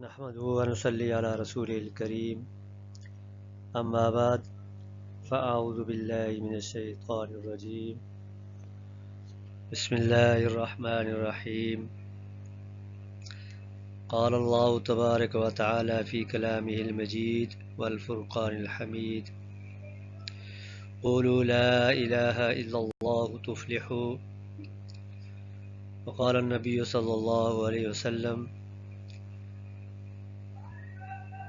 نحمده ونصلي على رسوله الكريم أما بعد فأعوذ بالله من الشيطان الرجيم بسم الله الرحمن الرحيم قال الله تبارك وتعالى في كلامه المجيد والفرقان الحميد قولوا لا إله إلا الله تفلحوا وقال النبي صلى الله عليه وسلم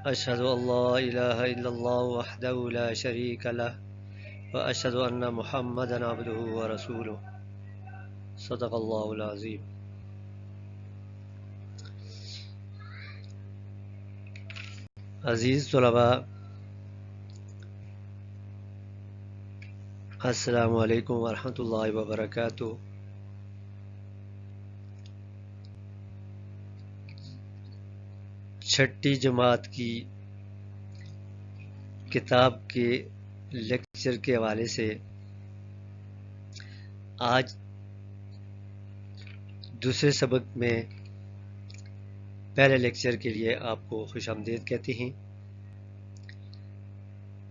أشهد أن لا إله إلا الله وحده لا شريك له وأشهد أن محمدا عبده ورسوله صدق اللہ العظیم۔ عزیز طلباء، السلام علیکم ورحمۃ اللہ وبرکاتہ۔ چھٹی جماعت کی کتاب کے لیکچر کے حوالے سے آج دوسرے سبق میں پہلے لیکچر کے لیے آپ کو خوش آمدید کہتے ہیں۔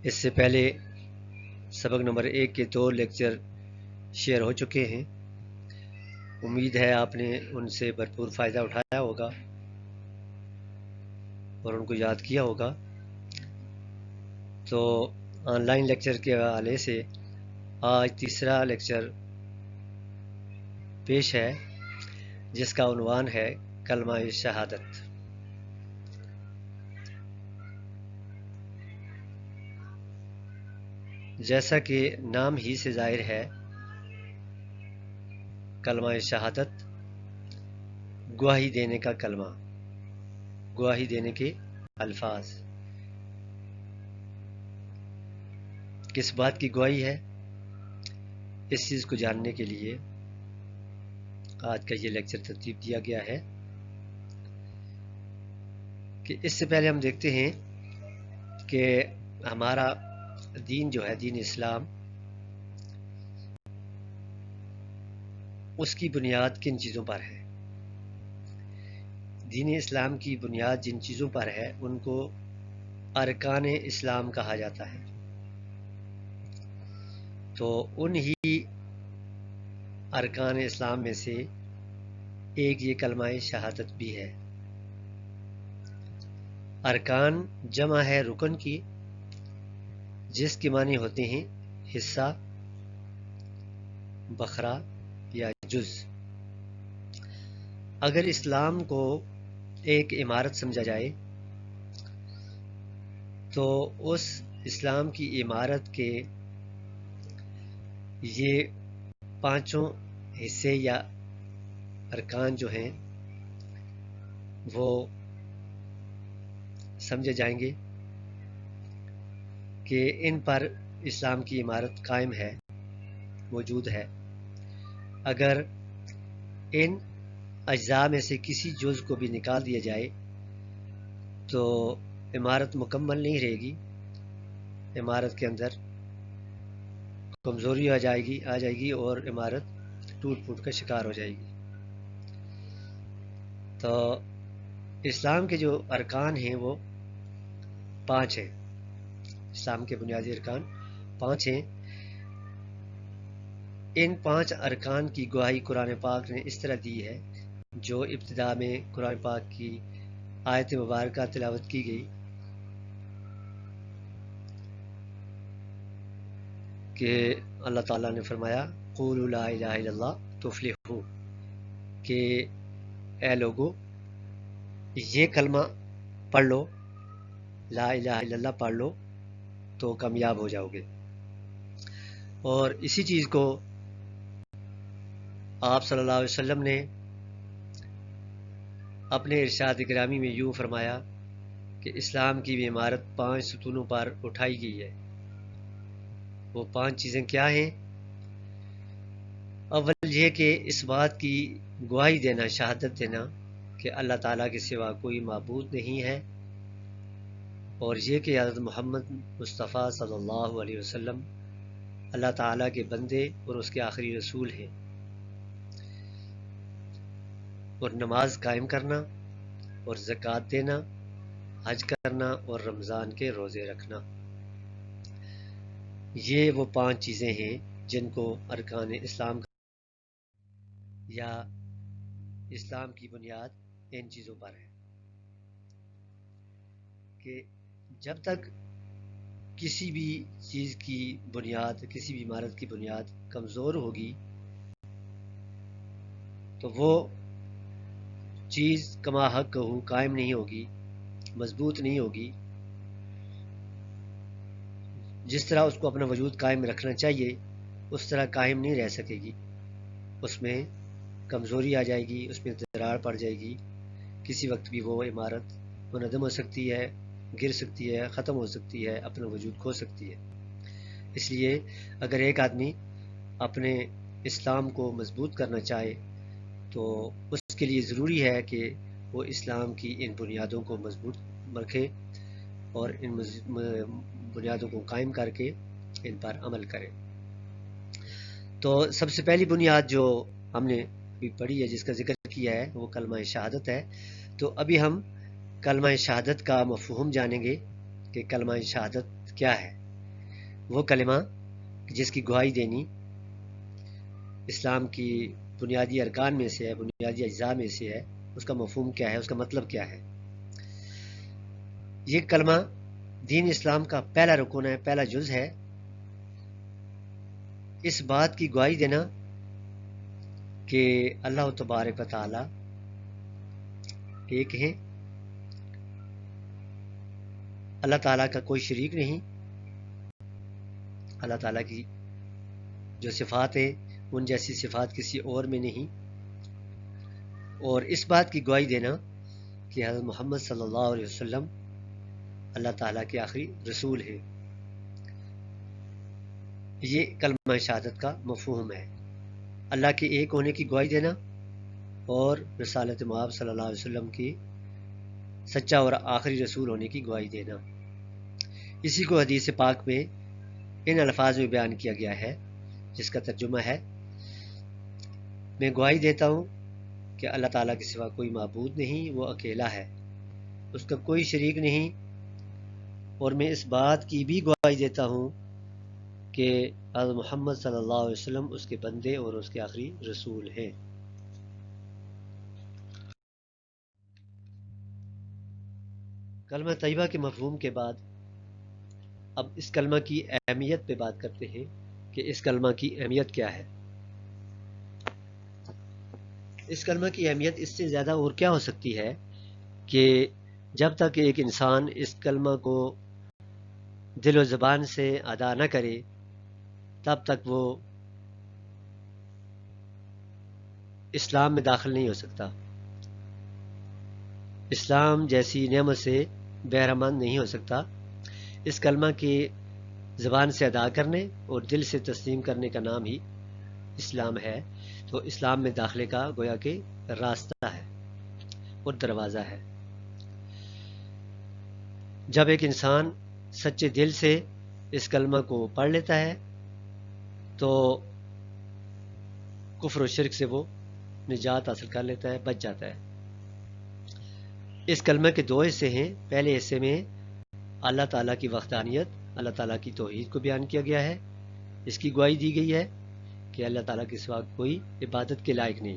اس سے پہلے سبق نمبر 1 کے 2 لیکچر شیئر ہو چکے ہیں۔ امید ہے آپ نے ان سے بھرپور فائدہ اٹھایا ہوگا اور ان کو یاد کیا ہوگا۔ تو آن لائن لیکچر کے حوالے سے آج تیسرا لیکچر پیش ہے، جس کا عنوان ہے کلمہ شہادت۔ جیسا کہ نام ہی سے ظاہر ہے، کلمہ شہادت گواہی دینے کا کلمہ، گواہی دینے کے الفاظ۔ کس بات کی گواہی ہے؟ اس چیز کو جاننے کے لیے آج کا یہ لیکچر ترتیب دیا گیا ہے کہ اس سے پہلے ہم دیکھتے ہیں کہ ہمارا دین جو ہے، دین اسلام، اس کی بنیاد کن چیزوں پر ہے۔ دین اسلام کی بنیاد جن چیزوں پر ہے ان کو ارکان اسلام کہا جاتا ہے۔ تو انہی ارکان اسلام میں سے ایک یہ کلمہ شہادت بھی ہے۔ ارکان جمع ہے رکن کی، جس کے معنی ہوتے ہیں حصہ، بخرا یا جز۔ اگر اسلام کو ایک عمارت سمجھا جائے تو اس اسلام کی عمارت کے یہ 5 حصے یا ارکان جو ہیں وہ سمجھے جائیں گے کہ ان پر اسلام کی عمارت قائم ہے، موجود ہے۔ اگر ان اجزاء میں سے کسی جز کو بھی نکال دیا جائے تو عمارت مکمل نہیں رہے گی، عمارت کے اندر کمزوری آ جائے گی اور عمارت ٹوٹ پھوٹ کا شکار ہو جائے گی۔ تو اسلام کے جو ارکان ہیں وہ 5 ہیں۔ اسلام کے بنیادی ارکان 5 ہیں۔ ان 5 ارکان کی گواہی قرآن پاک نے اس طرح دی ہے، جو ابتدا میں قرآن پاک کی آیت مبارکہ تلاوت کی گئی کہ اللہ تعالیٰ نے فرمایا قولوا لا الہ الا اللہ تفلحوا، کہ اے لوگو یہ کلمہ پڑھ لو، لا الہ الا اللہ پڑھ لو تو کامیاب ہو جاؤ گے۔ اور اسی چیز کو آپ صلی اللہ علیہ وسلم نے اپنے ارشاد گرامی میں یوں فرمایا کہ اسلام کی بھی عمارت 5 ستونوں پر اٹھائی گئی ہے۔ وہ 5 چیزیں کیا ہیں؟ اول یہ کہ اس بات کی گواہی دینا، شہادت دینا کہ اللہ تعالیٰ کے سوا کوئی معبود نہیں ہے، اور یہ کہ حضرت محمد مصطفیٰ صلی اللہ علیہ وسلم اللہ تعالیٰ کے بندے اور اس کے آخری رسول ہیں۔ اور نماز قائم کرنا، اور زکوٰۃ دینا، حج کرنا اور رمضان کے روزے رکھنا۔ یہ وہ 5 چیزیں ہیں جن کو ارکان اسلام یا اسلام کی بنیاد ان چیزوں پر ہے کہ جب تک کسی بھی چیز کی بنیاد، کسی بھی عمارت کی بنیاد کمزور ہوگی تو وہ چیز کما حق کہو قائم نہیں ہوگی، مضبوط نہیں ہوگی۔ جس طرح اس کو اپنا وجود قائم رکھنا چاہیے اس طرح قائم نہیں رہ سکے گی، اس میں کمزوری آ جائے گی، اس میں دراڑ پڑ جائے گی، کسی وقت بھی وہ عمارت منہدم ہو سکتی ہے، گر سکتی ہے، ختم ہو سکتی ہے، اپنا وجود کھو سکتی ہے۔ اس لیے اگر ایک آدمی اپنے اسلام کو مضبوط کرنا چاہے تو اس کے لیے ضروری ہے کہ وہ اسلام کی ان بنیادوں کو مضبوط رکھے اور ان بنیادوں کو قائم کر کے ان پر عمل کرے۔ تو سب سے پہلی بنیاد جو ہم نے ابھی پڑھی ہے، جس کا ذکر کیا ہے، وہ کلمہ شہادت ہے۔ تو ابھی ہم کلمہ شہادت کا مفہوم جانیں گے کہ کلمہ شہادت کیا ہے۔ وہ کلمہ جس کی گواہی دینی اسلام کی بنیادی ارکان میں سے ہے، بنیادی اجزاء میں سے ہے، اس کا مفہوم کیا ہے، اس کا مطلب کیا ہے۔ یہ کلمہ دین اسلام کا پہلا رکن ہے، پہلا جز ہے۔ اس بات کی گواہی دینا کہ اللہ تبارک و تعالی ایک ہے، اللہ تعالیٰ کا کوئی شریک نہیں، اللہ تعالیٰ کی جو صفات ہیں ان جیسی صفات کسی اور میں نہیں، اور اس بات کی گواہی دینا کہ حضرت محمد صلی اللہ علیہ وسلم اللہ تعالیٰ کے آخری رسول ہیں۔ یہ کلمہ شہادت کا مفہوم ہے، اللہ کے ایک ہونے کی گواہی دینا اور رسالت مآب صلی اللہ علیہ وسلم کی سچا اور آخری رسول ہونے کی گواہی دینا۔ اسی کو حدیث پاک میں ان الفاظ میں بیان کیا گیا ہے جس کا ترجمہ ہے، میں گواہی دیتا ہوں کہ اللہ تعالیٰ کے سوا کوئی معبود نہیں، وہ اکیلا ہے، اس کا کوئی شریک نہیں، اور میں اس بات کی بھی گواہی دیتا ہوں کہ حضرت محمد صلی اللہ علیہ وسلم اس کے بندے اور اس کے آخری رسول ہیں۔ کلمہ طیبہ کے مفہوم کے بعد اب اس کلمہ کی اہمیت پہ بات کرتے ہیں کہ اس کلمہ کی اہمیت کیا ہے۔ اس کلمہ کی اہمیت اس سے زیادہ اور کیا ہو سکتی ہے کہ جب تک ایک انسان اس کلمہ کو دل و زبان سے ادا نہ کرے تب تک وہ اسلام میں داخل نہیں ہو سکتا، اسلام جیسی نعمت سے بہرمند نہیں ہو سکتا۔ اس کلمہ کے زبان سے ادا کرنے اور دل سے تسلیم کرنے کا نام ہی اسلام ہے۔ تو اسلام میں داخلے کا گویا کہ راستہ ہے اور دروازہ ہے۔ جب ایک انسان سچے دل سے اس کلمہ کو پڑھ لیتا ہے تو کفر و شرک سے وہ نجات حاصل کر لیتا ہے، بچ جاتا ہے۔ اس کلمہ کے 2 حصے ہیں۔ پہلے حصے میں اللہ تعالیٰ کی وحدانیت، اللہ تعالیٰ کی توحید کو بیان کیا گیا ہے، اس کی گواہی دی گئی ہے کہ اللہ تعالیٰ کے سوا کوئی عبادت کے لائق نہیں،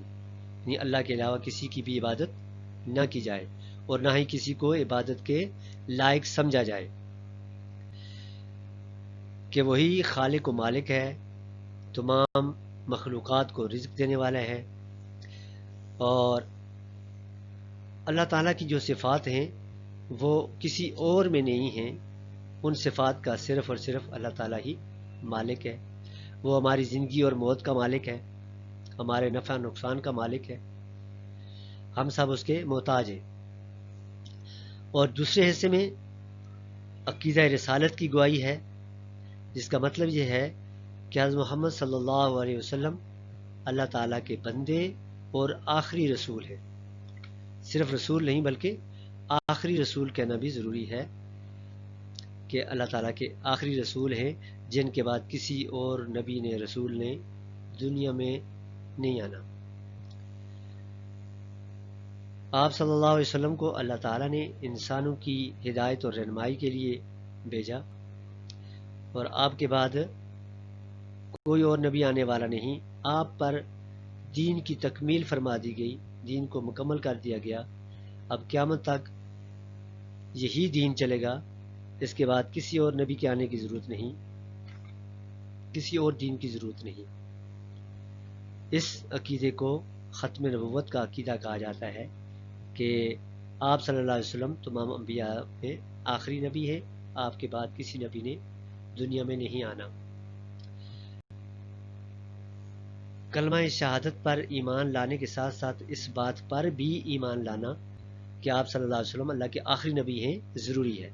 یعنی اللہ کے علاوہ کسی کی بھی عبادت نہ کی جائے اور نہ ہی کسی کو عبادت کے لائق سمجھا جائے، کہ وہی خالق و مالک ہے، تمام مخلوقات کو رزق دینے والا ہے، اور اللہ تعالیٰ کی جو صفات ہیں وہ کسی اور میں نہیں ہیں، ان صفات کا صرف اور صرف اللہ تعالیٰ ہی مالک ہے۔ وہ ہماری زندگی اور موت کا مالک ہے، ہمارے نفع نقصان کا مالک ہے، ہم سب اس کے محتاج ہیں۔ اور دوسرے حصے میں عقیدہ رسالت کی گواہی ہے، جس کا مطلب یہ ہے کہ حضرت محمد صلی اللہ علیہ وسلم اللہ تعالیٰ کے بندے اور آخری رسول ہیں۔ صرف رسول نہیں بلکہ آخری رسول کہنا بھی ضروری ہے کہ اللہ تعالیٰ کے آخری رسول ہیں جن کے بعد کسی اور نبی نے، رسول نے دنیا میں نہیں آنا۔ آپ صلی اللہ علیہ وسلم کو اللہ تعالیٰ نے انسانوں کی ہدایت اور رہنمائی کے لیے بھیجا، اور آپ کے بعد کوئی اور نبی آنے والا نہیں. آپ پر دین کی تکمیل فرما دی گئی، دین کو مکمل کر دیا گیا. اب قیامت تک یہی دین چلے گا، اس کے بعد کسی اور نبی کے آنے کی ضرورت نہیں، کسی اور دین کی ضرورت نہیں. اس عقیدے کو ختم نبوت کا عقیدہ کہا جاتا ہے کہ آپ صلی اللہ علیہ وسلم تمام انبیاء میں آخری نبی ہے، آپ کے بعد کسی نبی نے دنیا میں نہیں آنا. کلمہ شہادت پر ایمان لانے کے ساتھ ساتھ اس بات پر بھی ایمان لانا کہ آپ صلی اللہ علیہ وسلم اللہ کے آخری نبی ہیں ضروری ہے.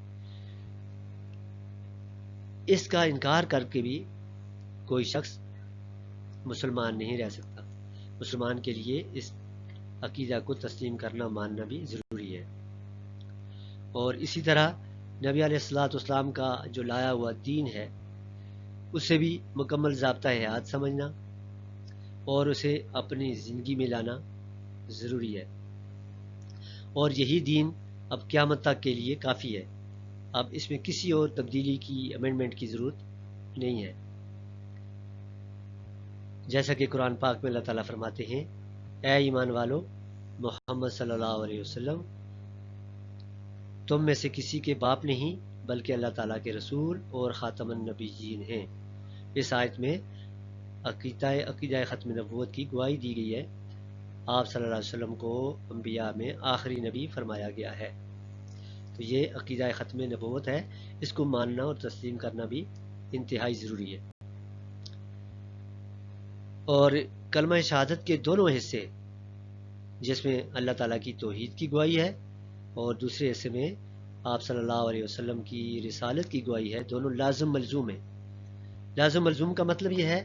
اس کا انکار کر کے بھی کوئی شخص مسلمان نہیں رہ سکتا. مسلمان کے لیے اس عقیدہ کو تسلیم کرنا ماننا بھی ضروری ہے. اور اسی طرح نبی علیہ الصلوۃ والسلام کا جو لایا ہوا دین ہے اسے بھی مکمل ضابطہ حیات سمجھنا اور اسے اپنی زندگی میں لانا ضروری ہے. اور یہی دین اب قیامت تک کے لیے کافی ہے. اب اس میں کسی اور تبدیلی کی امینڈمنٹ کی ضرورت نہیں ہے. جیسا کہ قرآن پاک میں اللہ تعالیٰ فرماتے ہیں، اے ایمان والو، محمد صلی اللہ علیہ وسلم تم میں سے کسی کے باپ نہیں بلکہ اللہ تعالیٰ کے رسول اور خاتم النبیین ہیں. اس آیت میں عقیدہ ختم نبوت کی گواہی دی گئی ہے. آپ صلی اللہ علیہ وسلم کو انبیاء میں آخری نبی فرمایا گیا ہے. تو یہ عقیدہ ختم نبوت ہے، اس کو ماننا اور تسلیم کرنا بھی انتہائی ضروری ہے. اور کلمہ شہادت کے دونوں حصے، جس میں اللہ تعالیٰ کی توحید کی گواہی ہے اور دوسرے حصے میں آپ صلی اللہ علیہ وسلم کی رسالت کی گواہی ہے، دونوں لازم ملزوم ہیں. لازم ملزوم کا مطلب یہ ہے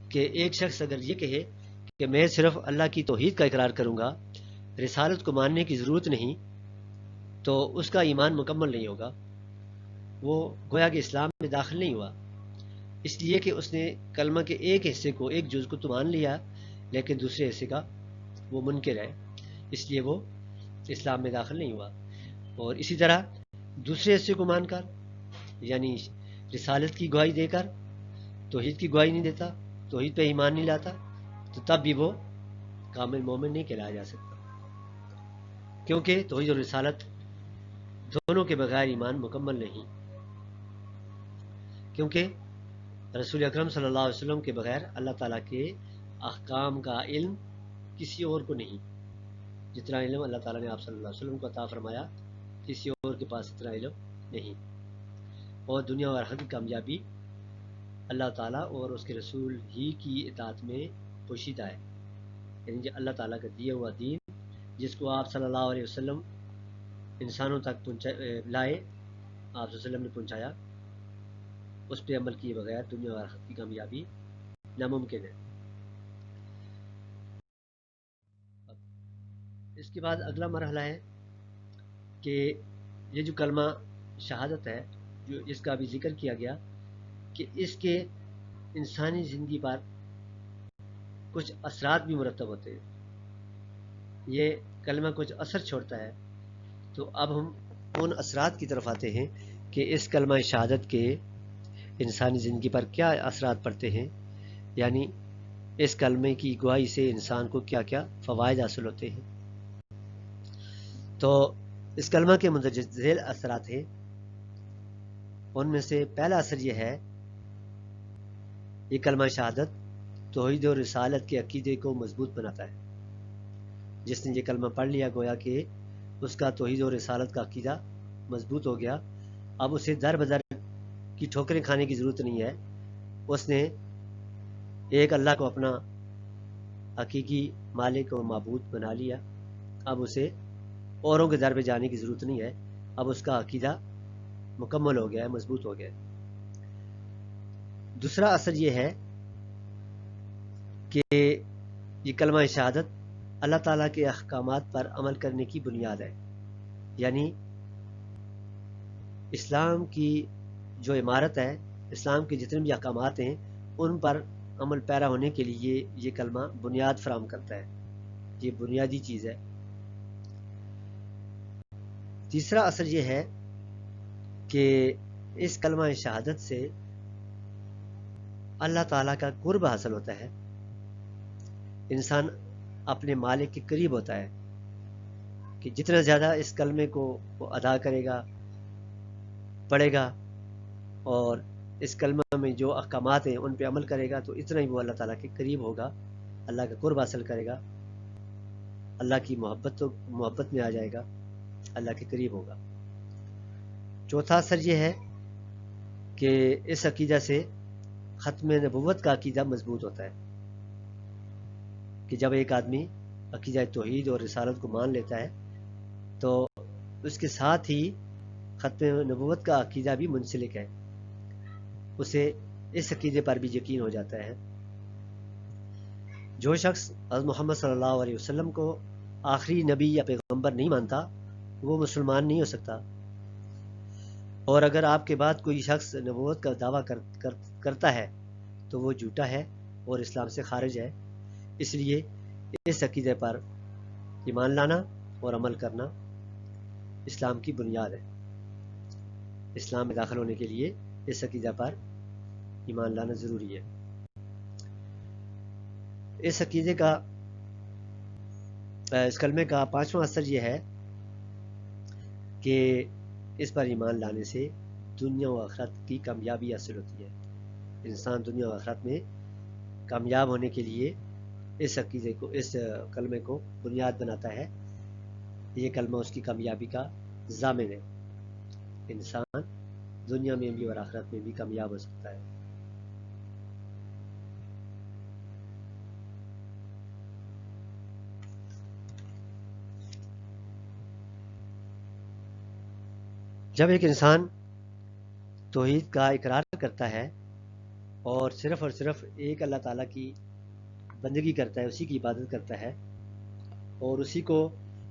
کہ ایک شخص اگر یہ کہے کہ میں صرف اللہ کی توحید کا اقرار کروں گا، رسالت کو ماننے کی ضرورت نہیں، تو اس کا ایمان مکمل نہیں ہوگا. وہ گویا کہ اسلام میں داخل نہیں ہوا، اس لیے کہ اس نے کلمہ کے ایک حصے کو، ایک جز کو تو مان لیا لیکن دوسرے حصے کا وہ منکر ہے، اس لیے وہ اسلام میں داخل نہیں ہوا. اور اسی طرح دوسرے حصے کو مان کر، یعنی رسالت کی گواہی دے کر توحید کی گواہی نہیں دیتا، توحید پہ ایمان نہیں لاتا، تو تب بھی وہ کامل مومن نہیں کہلایا جا سکتا، کیونکہ توحید اور رسالت دونوں کے بغیر ایمان مکمل نہیں. کیونکہ رسول اکرم صلی اللہ علیہ وسلم کے بغیر اللہ تعالیٰ کے احکام کا علم کسی اور کو نہیں. جتنا علم اللہ تعالیٰ نے آپ صلی اللہ علیہ وسلم کو عطا فرمایا، کسی اور کے پاس اتنا علم نہیں. اور دنیا اور آخرت کی کامیابی اللہ تعالیٰ اور اس کے رسول ہی کی اطاعت میں پوشیدہ ہے. یعنی اللہ تعالیٰ کا دیا ہوا دین جس کو آپ صلی اللہ علیہ وسلم انسانوں تک لائے، آپ صلی اللہ علیہ وسلم نے پہنچایا، اس پہ عمل کیے بغیر دنیا اور آخرت کی کامیابی ناممکن ہے. اس کے بعد اگلا مرحلہ ہے کہ یہ جو کلمہ شہادت ہے، جو اس کا بھی ذکر کیا گیا کہ اس کے انسانی زندگی پر کچھ اثرات بھی مرتب ہوتے ہیں. یہ کلمہ کچھ اثر چھوڑتا ہے. تو اب ہم ان اثرات کی طرف آتے ہیں کہ اس کلمہ شہادت کے انسانی زندگی پر کیا اثرات پڑتے ہیں، یعنی اس کلمے کی گواہی سے انسان کو کیا کیا فوائد حاصل ہوتے ہیں. تو اس کلمہ کے مندرجہ ذیل اثرات ہیں. ان میں سے پہلا اثر یہ ہے، یہ کلمہ شہادت توحید اور رسالت کے عقیدے کو مضبوط بناتا ہے. جس نے یہ کلمہ پڑھ لیا گویا کہ اس کا توحید اور رسالت کا عقیدہ مضبوط ہو گیا. اب اسے در بدر کی ٹھوکریں کھانے کی ضرورت نہیں ہے. اس نے ایک اللہ کو اپنا حقیقی مالک اور معبود بنا لیا. اب اسے اوروں کے در پہ جانے کی ضرورت نہیں ہے. اب اس کا عقیدہ مکمل ہو گیا ہے، مضبوط ہو گیا ہے. دوسرا اثر یہ ہے کہ یہ کلمہ شہادت اللہ تعالیٰ کے احکامات پر عمل کرنے کی بنیاد ہے. یعنی اسلام کی جو عمارت ہے، اسلام کے جتنے بھی احکامات ہیں ان پر عمل پیرا ہونے کے لیے یہ کلمہ بنیاد فراہم کرتا ہے. یہ بنیادی چیز ہے. تیسرا اثر یہ ہے کہ اس کلمہ شہادت سے اللہ تعالیٰ کا قرب حاصل ہوتا ہے، انسان اپنے مالک کے قریب ہوتا ہے کہ جتنا زیادہ اس کلمے کو وہ ادا کرے گا، پڑھے گا اور اس کلمہ میں جو احکامات ہیں ان پہ عمل کرے گا تو اتنا ہی وہ اللہ تعالیٰ کے قریب ہوگا، اللہ کا قرب حاصل کرے گا، اللہ کی محبت میں آ جائے گا، اللہ کے قریب ہوگا۔ چوتھا اثر یہ ہے کہ اس عقیدہ سے ختم نبوت کا عقیدہ مضبوط ہوتا ہے کہ جب ایک آدمی عقیدہ توحید اور رسالت کو مان لیتا ہے تو اس کے ساتھ ہی ختم نبوت کا عقیدہ بھی منسلک ہے، اسے اس عقیدے پر بھی یقین ہو جاتا ہے۔ جو شخص حضرت محمد صلی اللہ علیہ وسلم کو آخری نبی یا پیغمبر نہیں مانتا وہ مسلمان نہیں ہو سکتا، اور اگر آپ کے بعد کوئی شخص نبوت کا دعویٰ کرتا ہے تو وہ جھوٹا ہے اور اسلام سے خارج ہے۔ اس لیے اس عقیدے پر ایمان لانا اور عمل کرنا اسلام کی بنیاد ہے۔ اسلام میں داخل ہونے کے لیے اس عقیدہ پر ایمان لانا ضروری ہے۔ اس عقیدے کا اس کلمے کا پانچواں اثر یہ ہے کہ اس پر ایمان لانے سے دنیا و آخرت کی کامیابی حاصل ہوتی ہے۔ انسان دنیا و آخرت میں کامیاب ہونے کے لیے اس عقیدے کو، اس کلمے کو بنیاد بناتا ہے۔ یہ کلمہ اس کی کامیابی کا ضامن ہے، انسان دنیا میں بھی اور آخرت میں بھی کامیاب ہو سکتا ہے۔ جب ایک انسان توحید کا اقرار کرتا ہے اور صرف ایک اللہ تعالیٰ کی بندگی کرتا ہے، اسی کی عبادت کرتا ہے اور اسی کو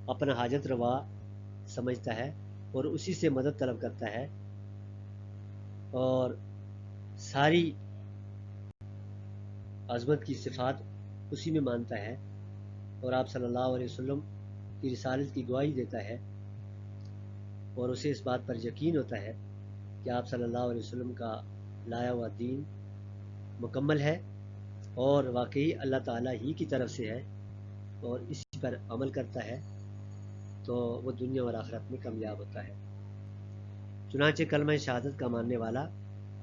اپنا حاجت روا سمجھتا ہے اور اسی سے مدد طلب کرتا ہے اور ساری عظمت کی صفات اسی میں مانتا ہے اور آپ صلی اللہ علیہ وسلم کی رسالت کی گواہی دیتا ہے اور اسے اس بات پر یقین ہوتا ہے کہ آپ صلی اللہ علیہ وسلم کا لایا ہوا دین مکمل ہے اور واقعی اللہ تعالیٰ ہی کی طرف سے ہے اور اسی پر عمل کرتا ہے تو وہ دنیا اور آخرت میں کامیاب ہوتا ہے۔ چنانچہ کلمہ شہادت کا ماننے والا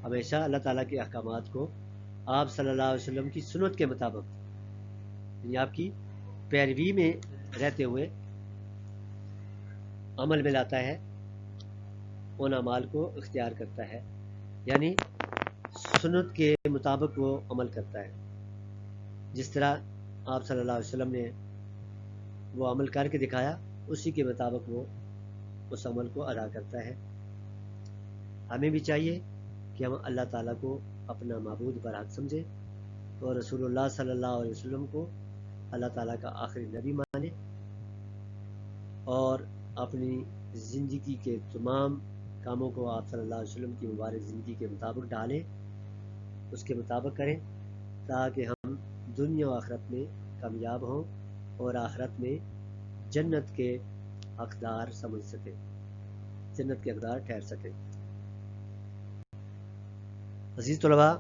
ہمیشہ اللہ تعالیٰ کے احکامات کو آپ صلی اللہ علیہ وسلم کی سنت کے مطابق، یعنی آپ کی پیروی میں رہتے ہوئے عمل میں لاتا ہے، ان اعمال کو اختیار کرتا ہے، یعنی سنت کے مطابق وہ عمل کرتا ہے۔ جس طرح آپ صلی اللہ علیہ وسلم نے وہ عمل کر کے دکھایا اسی کے مطابق وہ اس عمل کو ادا کرتا ہے۔ ہمیں بھی چاہیے کہ ہم اللہ تعالیٰ کو اپنا معبود برحق سمجھیں اور رسول اللہ صلی اللہ علیہ وسلم کو اللہ تعالیٰ کا آخری نبی مانیں اور اپنی زندگی کے تمام کاموں کو آپ صلی اللہ علیہ وسلم کی مبارک زندگی کے مطابق ڈالیں، اس کے مطابق کریں تاکہ ہم دنیا و آخرت میں کامیاب ہوں اور آخرت میں جنت کے حقدار سمجھ سکیں، جنت کے حقدار ٹھہر سکیں۔ عزیز طلباء،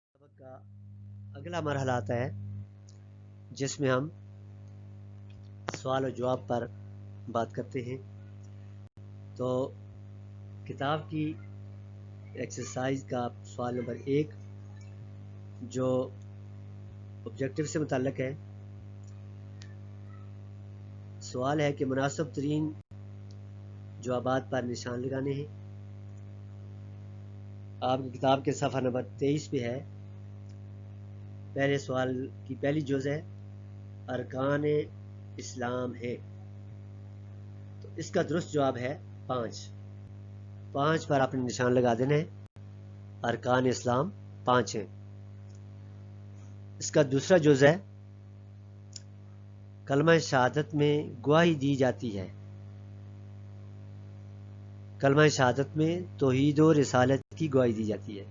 سبق کا اگلا مرحلہ آتا ہے جس میں ہم سوال و جواب پر بات کرتے ہیں۔ تو کتاب کی ایکسرسائز کا سوال نمبر 1 جو آبجیکٹو سے متعلق ہے، سوال ہے کہ مناسب ترین جوابات پر نشان لگانے ہیں۔ آپ کی کتاب کے صفحہ نمبر 23 پہ ہے۔ پہلے سوال کی پہلی جز ہے ارکان اسلام ہے، تو اس کا درست جواب ہے 5 پر آپ نے نشان لگا دینا ہے۔ ارکان اسلام 5 ہیں۔ اس کا دوسرا جز ہے کلمہ شہادت میں گواہی دی جاتی ہے۔ کلمہ شہادت میں توحید و رسالت کی گواہی دی جاتی ہے،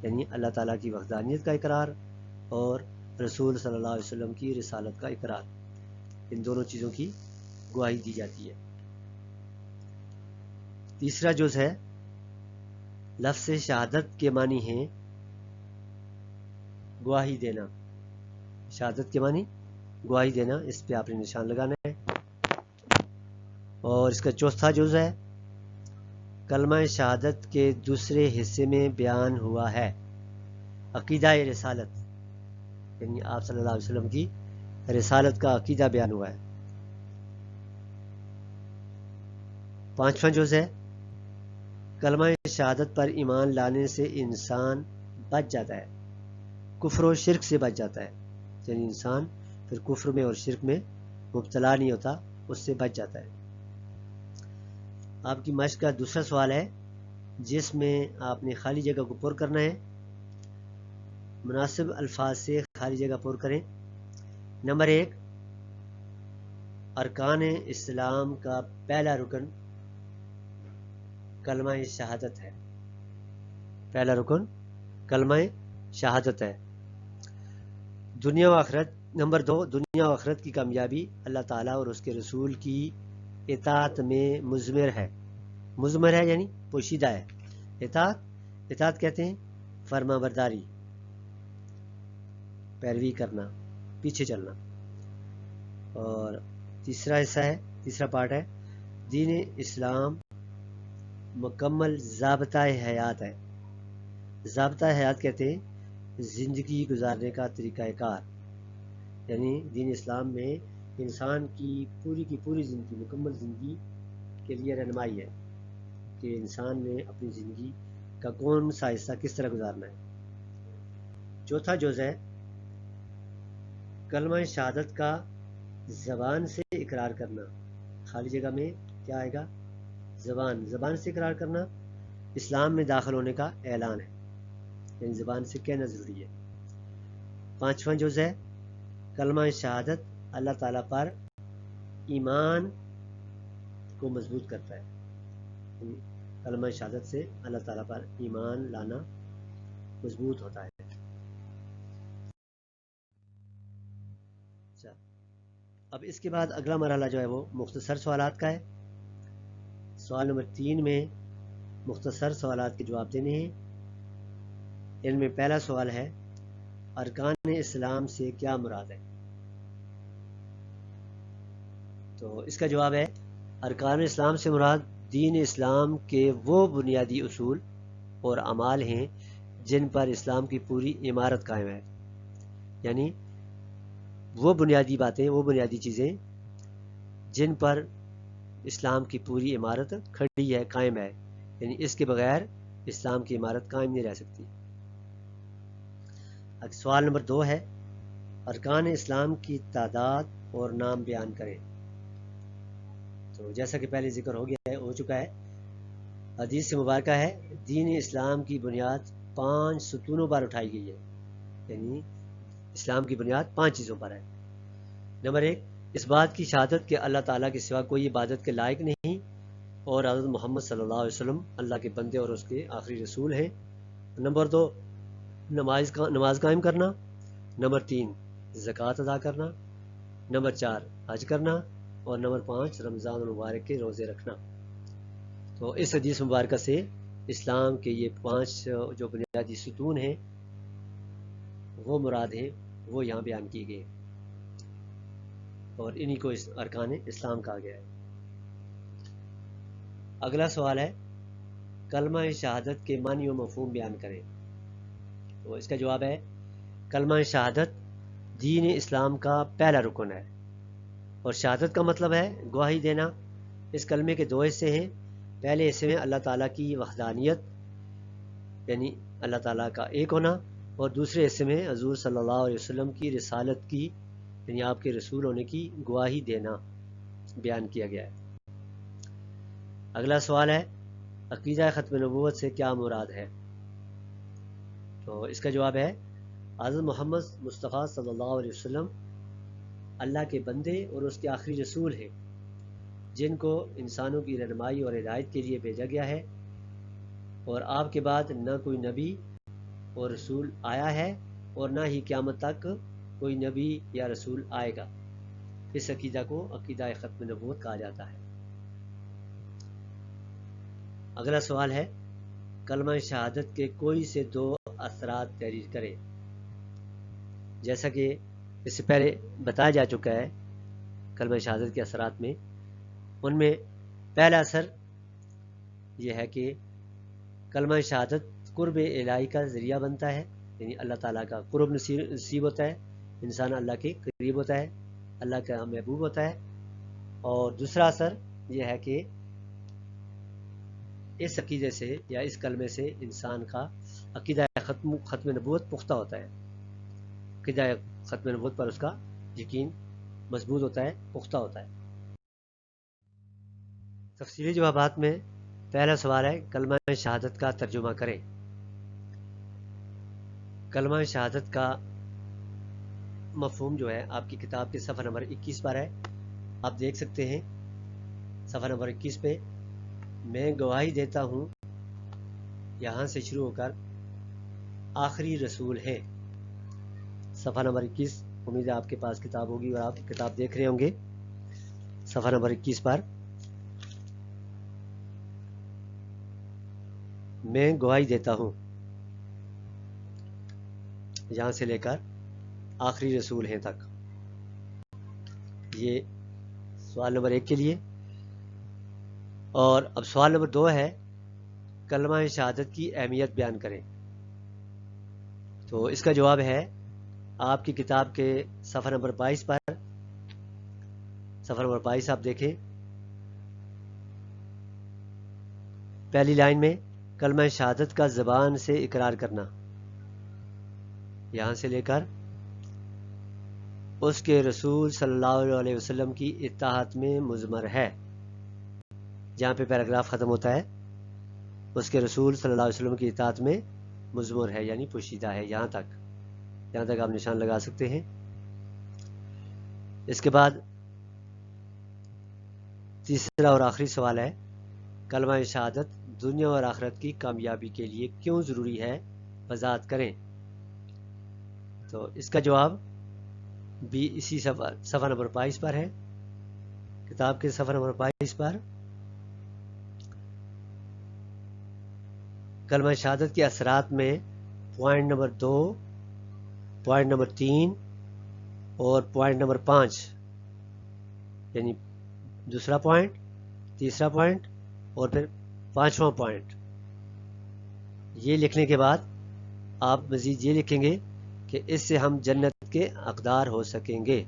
یعنی اللہ تعالیٰ کی وحدانیت کا اقرار اور رسول صلی اللہ علیہ وسلم کی رسالت کا اقرار، ان دونوں چیزوں کی گواہی دی جاتی ہے۔ تیسرا جز ہے لفظ شہادت کے معنی ہیں گواہی دینا. شہادت کے معنی گواہی دینا، اس پہ آپ نے نشان لگانا ہے. اور اس کا چوتھا جز ہے کلمہ شہادت کے دوسرے حصے میں بیان ہوا ہے عقیدہ رسالت، یعنی آپ صلی اللہ علیہ وسلم کی رسالت کا عقیدہ بیان ہوا ہے. پانچواں جز ہے کلمہ شہادت پر ایمان لانے سے انسان بچ جاتا ہے، کفر و شرک سے بچ جاتا ہے، یعنی انسان پھر کفر میں اور شرک میں مبتلا نہیں ہوتا، اس سے بچ جاتا ہے. آپ کی مشق کا دوسرا سوال ہے جس میں آپ نے خالی جگہ کو پر کرنا ہے. مناسب الفاظ سے خالی جگہ پر کریں. نمبر 1، ارکان اسلام کا پہلا رکن کلمہ شہادت ہے. پہلا رکن کلمہ شہادت ہے. دنیا و آخرت. نمبر 2، دنیا و آخرت کی کامیابی اللہ تعالیٰ اور اس کے رسول کی اطاعت میں مضمر ہے. مضمر ہے یعنی پوشیدہ ہے. اطاعت کہتے ہیں فرما برداری، پیروی کرنا، پیچھے چلنا. اور تیسرا حصہ ہے، تیسرا پارٹ ہے دین اسلام مکمل ضابطۂ حیات ہے. ضابطۂ حیات کہتے ہیں زندگی گزارنے کا طریقہ کار، یعنی دین اسلام میں انسان کی پوری زندگی، مکمل زندگی کے لیے رہنمائی ہے کہ انسان نے اپنی زندگی کا کون سا حصہ کس طرح گزارنا ہے. چوتھا جز ہے کلمہ شہادت کا زبان سے اقرار کرنا. خالی جگہ میں کیا آئے گا؟ زبان سے اقرار کرنا اسلام میں داخل ہونے کا اعلان ہے، یعنی زبان سے کہنا ضروری ہے. پانچواں جز ہے کلمہ شہادت اللہ تعالیٰ پر ایمان کو مضبوط کرتا ہے. کلمہ شہادت سے اللہ تعالیٰ پر ایمان لانا مضبوط ہوتا ہے. اب اس کے بعد اگلا مرحلہ جو ہے وہ مختصر سوالات کا ہے. سوال نمبر 3 میں مختصر سوالات کے جواب دینے ہیں. ان میں پہلا سوال ہے ارکان اسلام سے کیا مراد ہے؟ تو اس کا جواب ہے ارکان اسلام سے مراد دین اسلام کے وہ بنیادی اصول اور اعمال ہیں جن پر اسلام کی پوری عمارت قائم ہے. یعنی وہ بنیادی باتیں، وہ بنیادی چیزیں جن پر اسلام کی پوری عمارت کھڑی ہے، قائم ہے، یعنی اس کے بغیر اسلام کی عمارت قائم نہیں رہ سکتی. سوال نمبر 2 ہے ارکان اسلام کی تعداد اور نام بیان کریں. تو جیسا کہ پہلے ذکر ہو چکا ہے، حدیث سے مبارکہ ہے دین اسلام کی بنیاد 5 ستونوں پر اٹھائی گئی ہے، یعنی اسلام کی بنیاد 5 چیزوں پر ہے. نمبر 1، اس بات کی شہادت کہ اللہ تعالیٰ کے سوا کوئی عبادت کے لائق نہیں اور حضرت محمد صلی اللہ علیہ وسلم اللہ کے بندے اور اس کے آخری رسول ہیں. نمبر 2، نماز قائم کرنا. نمبر 3، زکوٰۃ ادا کرنا. نمبر 4، حج کرنا. اور نمبر 5، رمضان المبارک کے روزے رکھنا. تو اس حدیث مبارکہ سے اسلام کے یہ 5 جو بنیادی ستون ہیں وہ مراد ہیں، وہ یہاں بیان کیے گئے اور انہی کو ارکان اسلام کہا گیا ہے. اگلا سوال ہے کلمہ شہادت کے معنی و مفہوم بیان کریں. تو اس کا جواب ہے کلمہ شہادت دین اسلام کا پہلا رکن ہے اور شہادت کا مطلب ہے گواہی دینا. اس کلمے کے 2 حصے ہیں. پہلے حصے میں اللہ تعالیٰ کی وحدانیت، یعنی اللہ تعالیٰ کا ایک ہونا، اور دوسرے حصے میں حضور صلی اللہ علیہ وسلم کی رسالت کی، یعنی آپ کے رسول ہونے کی گواہی دینا بیان کیا گیا ہے. اگلا سوال ہے عقیدہ ختم نبوت سے کیا مراد ہے؟ تو اس کا جواب ہے حضرت محمد مصطفیٰ صلی اللہ علیہ وسلم اللہ کے بندے اور اس کے آخری رسول ہیں جن کو انسانوں کی رہنمائی اور ہدایت کے لیے بھیجا گیا ہے، اور آپ کے بعد نہ کوئی نبی اور رسول آیا ہے اور نہ ہی قیامت تک کوئی نبی یا رسول آئے گا. اس عقیدہ کو عقیدہ ختم نبوت کہا جاتا ہے. اگلا سوال ہے کلمہ شہادت کے کوئی سے 2 اثرات تحریر کریں. جیسا کہ اس سے پہلے بتایا جا چکا ہے کلمہ شہادت کے اثرات میں، ان میں پہلا اثر یہ ہے کہ کلمہ شہادت قرب الہی کا ذریعہ بنتا ہے، یعنی اللہ تعالیٰ کا قرب نصیب ہوتا ہے، انسان اللہ کے قریب ہوتا ہے، اللہ کا محبوب ہوتا ہے. اور دوسرا اثر یہ ہے کہ اس عقیدے سے یا اس کلمے سے انسان کا عقیدہ ختم نبوت پختہ ہوتا ہے، عقیدہ ختم نبوت پر اس کا یقین مضبوط ہوتا ہے، پختہ ہوتا ہے. تفصیلی جوابات میں پہلا سوال ہے کلمہ شہادت کا ترجمہ کریں. کلمہ شہادت کا مفہوم جو ہے آپ کی کتاب کے صفحہ نمبر 21 پر ہے، آپ دیکھ سکتے ہیں صفحہ نمبر 21 پہ میں گواہی دیتا ہوں، یہاں سے شروع ہو کر آخری رسول ہے. صفحہ نمبر 21، امید ہے آپ کے پاس کتاب ہوگی اور آپ کتاب دیکھ رہے ہوں گے. صفحہ نمبر 21 پر میں گواہی دیتا ہوں، یہاں سے لے کر آخری رسول ہیں تک. یہ سوال نمبر 1 کے لیے. اور اب سوال نمبر 2 ہے کلمہ شہادت کی اہمیت بیان کریں. تو اس کا جواب ہے آپ کی کتاب کے صفحہ نمبر 22 پر، صفحہ نمبر 22 آپ دیکھیں، پہلی لائن میں کلمہ شہادت کا زبان سے اقرار کرنا، یہاں سے لے کر اس کے رسول صلی اللہ علیہ وسلم کی اطاعت میں مضمر ہے. جہاں پہ پیراگراف ختم ہوتا ہے اس کے رسول صلی اللہ علیہ وسلم کی اطاعت میں مضمر ہے، یعنی پوشیدہ ہے. یہاں تک آپ نشان لگا سکتے ہیں. اس کے بعد تیسرا اور آخری سوال ہے کلمہ شہادت دنیا اور آخرت کی کامیابی کے لیے کیوں ضروری ہے، وضاحت کریں. تو اس کا جواب بھی اسی صفحہ نمبر 22 پر ہے، کتاب کے صفحہ نمبر 22 پر کلمہ شہادت کے اثرات میں پوائنٹ نمبر 2، پوائنٹ نمبر 3 اور پوائنٹ نمبر 5، یعنی دوسرا پوائنٹ، تیسرا پوائنٹ اور پھر 5واں پوائنٹ، یہ لکھنے کے بعد آپ مزید یہ لکھیں گے کہ اس سے ہم جنت کے حقدار ہو سکیں گے.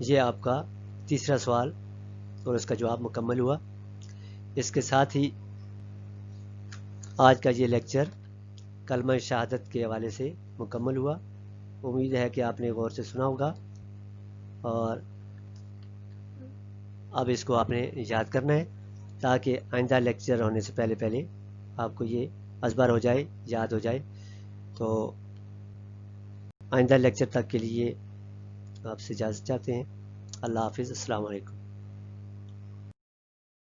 یہ آپ کا تیسرا سوال اور اس کا جواب مکمل ہوا. اس کے ساتھ ہی آج کا یہ لیکچر کلمہ شہادت کے حوالے سے مکمل ہوا. امید ہے کہ آپ نے غور سے سنا ہوگا اور اب اس کو آپ نے یاد کرنا ہے تاکہ آئندہ لیکچر ہونے سے پہلے آپ کو یہ ازبر ہو جائے، یاد ہو جائے. تو آئندہ لیکچر تک کے لیے آپ سے اجازت چاہتے ہیں. اللہ حافظ. السلام علیکم.